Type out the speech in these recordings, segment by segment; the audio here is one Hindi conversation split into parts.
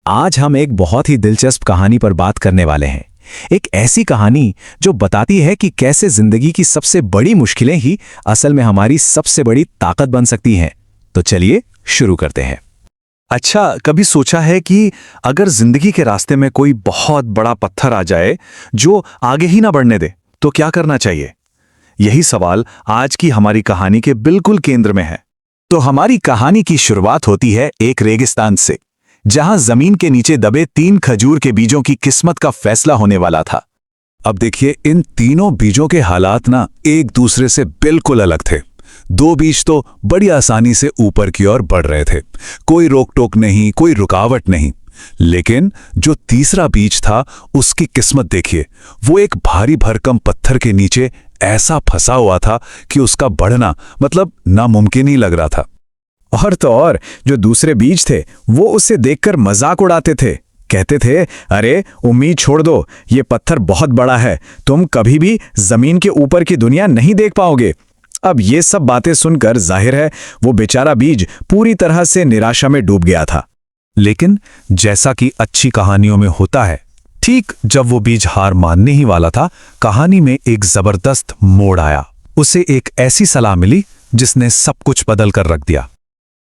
आज हम एक बहुत ही दिलचस्प कहानी पर बात करने वाले हैं। एक ऐसी कहानी जो बताती है कि कैसे जिंदगी की सबसे बड़ी मुश्किलें ही असल में हमारी सबसे बड़ी ताकत बन सकती हैं। तो चलिए शुरू करते हैं। अच्छा, कभी सोचा है कि अगर जिंदगी के रास्ते में कोई बहुत बड़ा पत्थर आ जाए जो आगे ही ना बढ़ने दे, तो क्या करना चाहिए? यही सवाल आज की हमारी कहानी के बिल्कुल केंद्र में है। तो हमारी कहानी की शुरुआत होती है एक रेगिस्तान से, जहां जमीन के नीचे दबे 3 खजूर के बीजों की किस्मत का फैसला होने वाला था। अब देखिए, इन तीनों बीजों के हालात ना एक दूसरे से बिल्कुल अलग थे। 2 बीज तो बड़ी आसानी से ऊपर की ओर बढ़ रहे थे, कोई रोक टोक नहीं, कोई रुकावट नहीं। लेकिन जो तीसरा बीज था, उसकी किस्मत देखिए, वो एक भारी भरकम पत्थर के नीचे ऐसा फंसा हुआ था कि उसका बढ़ना मतलब नामुमकिन ही लग रहा था। और तो और जो दूसरे बीज थे वो उसे देखकर मजाक उड़ाते थे। कहते थे, अरे उम्मीद छोड़ दो, ये पत्थर बहुत बड़ा है, तुम कभी भी जमीन के ऊपर की दुनिया नहीं देख पाओगे। अब ये सब बातें सुनकर जाहिर है वो बेचारा बीज पूरी तरह से निराशा में डूब गया था। लेकिन जैसा कि अच्छी कहानियों में होता है, ठीक जब वो बीज हार मानने ही वाला था, कहानी में एक जबरदस्त मोड़ आया। उसे एक ऐसी सलाह मिली जिसने सब कुछ बदल कर रख दिया।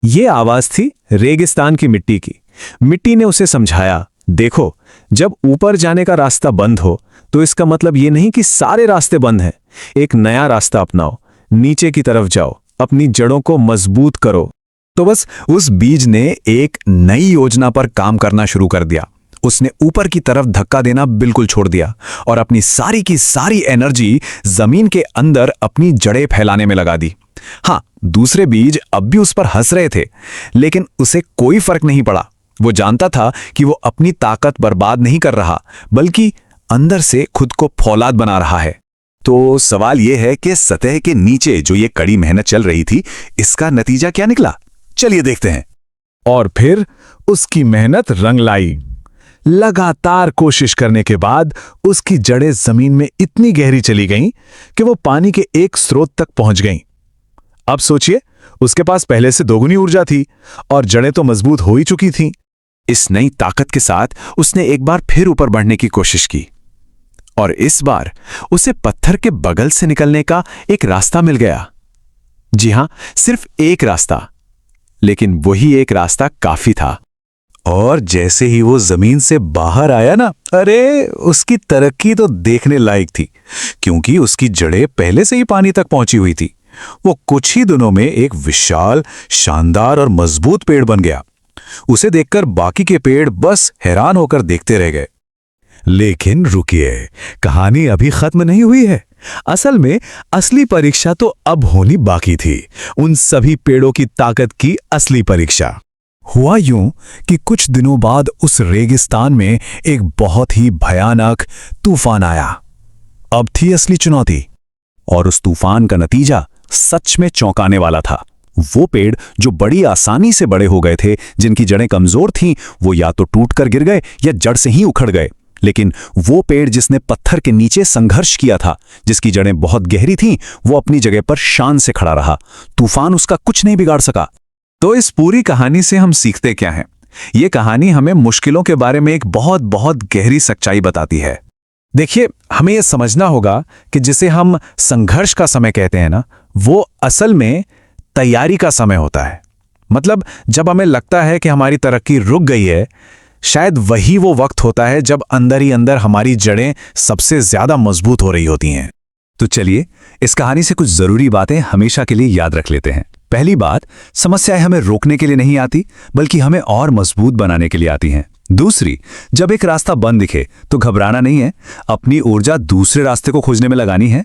ये आवाज थी रेगिस्तान की मिट्टी की। मिट्टी ने उसे समझाया, देखो, जब ऊपर जाने का रास्ता बंद हो तो इसका मतलब ये नहीं कि सारे रास्ते बंद हैं। एक नया रास्ता अपनाओ, नीचे की तरफ जाओ, अपनी जड़ों को मजबूत करो। तो बस उस बीज ने एक नई योजना पर काम करना शुरू कर दिया। उसने ऊपर की तरफ धक्का देना बिल्कुल छोड़ दिया और अपनी सारी की सारी एनर्जी जमीन के अंदर अपनी जड़ें फैलाने में लगा दी। हाँ, दूसरे बीज अब भी उस पर हंस रहे थे, लेकिन उसे कोई फर्क नहीं पड़ा। वो जानता था कि वो अपनी ताकत बर्बाद नहीं कर रहा, बल्कि अंदर से खुद को फौलाद बना रहा है। तो सवाल यह है कि सतह के नीचे जो ये कड़ी मेहनत चल रही थी, इसका नतीजा क्या निकला? चलिए देखते हैं। और फिर उसकी मेहनत रंग लाई। लगातार कोशिश करने के बाद उसकी जड़ें जमीन में इतनी गहरी चली गईं कि वो पानी के एक स्रोत तक पहुंच गईं। अब सोचिए, उसके पास पहले से दोगुनी ऊर्जा थी और जड़ें तो मजबूत हो ही चुकी थीं। इस नई ताकत के साथ उसने एक बार फिर ऊपर बढ़ने की कोशिश की और इस बार उसे पत्थर के बगल से निकलने का एक रास्ता मिल गया। जी हां, सिर्फ एक रास्ता, लेकिन वही एक रास्ता काफी था। और जैसे ही वो जमीन से बाहर आया ना, अरे उसकी तरक्की तो देखने लायक थी, क्योंकि उसकी जड़ें पहले से ही पानी तक पहुंची हुई थी। वो कुछ ही दिनों में एक विशाल, शानदार और मजबूत पेड़ बन गया। उसे देखकर बाकी के पेड़ बस हैरान होकर देखते रह गए। लेकिन रुकिए, कहानी अभी खत्म नहीं हुई है। असल में असली परीक्षा तो अब होनी बाकी थी, उन सभी पेड़ों की ताकत की असली परीक्षा। हुआ यूं कि कुछ दिनों बाद उस रेगिस्तान में एक बहुत ही भयानक तूफान आया। अब थी असली चुनौती, और उस तूफान का नतीजा सच में चौंकाने वाला था। वो पेड़ जो बड़ी आसानी से बड़े हो गए थे, जिनकी जड़ें कमजोर थीं, वो या तो टूटकर गिर गए या जड़ से ही उखड़ गए। लेकिन वो पेड़ जिसने पत्थर के नीचे संघर्ष किया था, जिसकी जड़ें बहुत गहरी थीं, वो अपनी जगह पर शान से खड़ा रहा। तूफान उसका कुछ नहीं बिगाड़ सका। तो इस पूरी कहानी से हम सीखते क्या हैं? ये कहानी हमें मुश्किलों के बारे में एक बहुत बहुत गहरी सच्चाई बताती है। देखिए, हमें यह समझना होगा कि जिसे हम संघर्ष का समय कहते हैं ना, वो असल में तैयारी का समय होता है। मतलब जब हमें लगता है कि हमारी तरक्की रुक गई है, शायद वही वो वक्त होता है जब अंदर ही अंदर हमारी जड़ें सबसे ज्यादा मजबूत हो रही होती हैं। तो चलिए, इस कहानी से कुछ जरूरी बातें हमेशा के लिए याद रख लेते हैं। पहली बात, समस्याएं हमें रोकने के लिए नहीं आती, बल्कि हमें और मजबूत बनाने के लिए आती हैं। दूसरी, जब एक रास्ता बंद दिखे तो घबराना नहीं है, अपनी ऊर्जा दूसरे रास्ते को खोजने में लगानी है।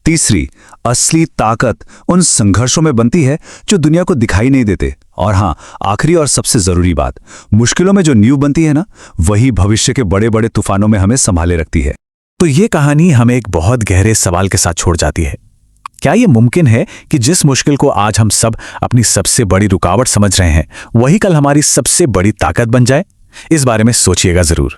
तीसरी, असली ताकत उन संघर्षों में बनती है जो दुनिया को दिखाई नहीं देते। और हाँ, आखिरी और सबसे जरूरी बात, मुश्किलों में जो नींव बनती है ना, वही भविष्य के बड़े बड़े तूफानों में हमें संभाले रखती है। तो ये कहानी हमें एक बहुत गहरे सवाल के साथ छोड़ जाती है। क्या ये मुमकिन है कि जिस मुश्किल को आज हम सब अपनी सबसे बड़ी रुकावट समझ रहे हैं, वही कल हमारी सबसे बड़ी ताकत बन जाए? इस बारे में सोचिएगा जरूर।